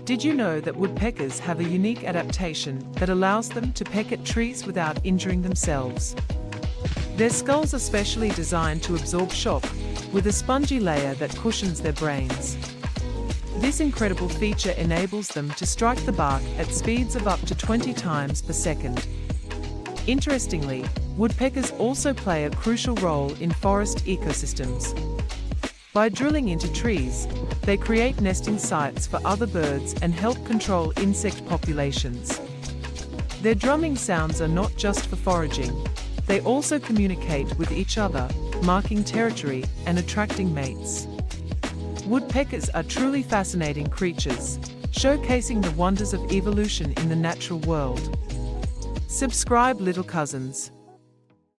Did you know that woodpeckers have a unique adaptation that allows them to peck at trees without injuring themselves? Their skulls are specially designed to absorb shock, with a spongy layer that cushions their brains. This incredible feature enables them to strike the bark at speeds of up to 20 times per second. Interestingly, woodpeckers also play a crucial role in forest ecosystems. By drilling into trees, they create nesting sites for other birds and help control insect populations. Their drumming sounds are not just for foraging, they also communicate with each other, marking territory and attracting mates. Woodpeckers are truly fascinating creatures, showcasing the wonders of evolution in the natural world. Subscribe, little cousins.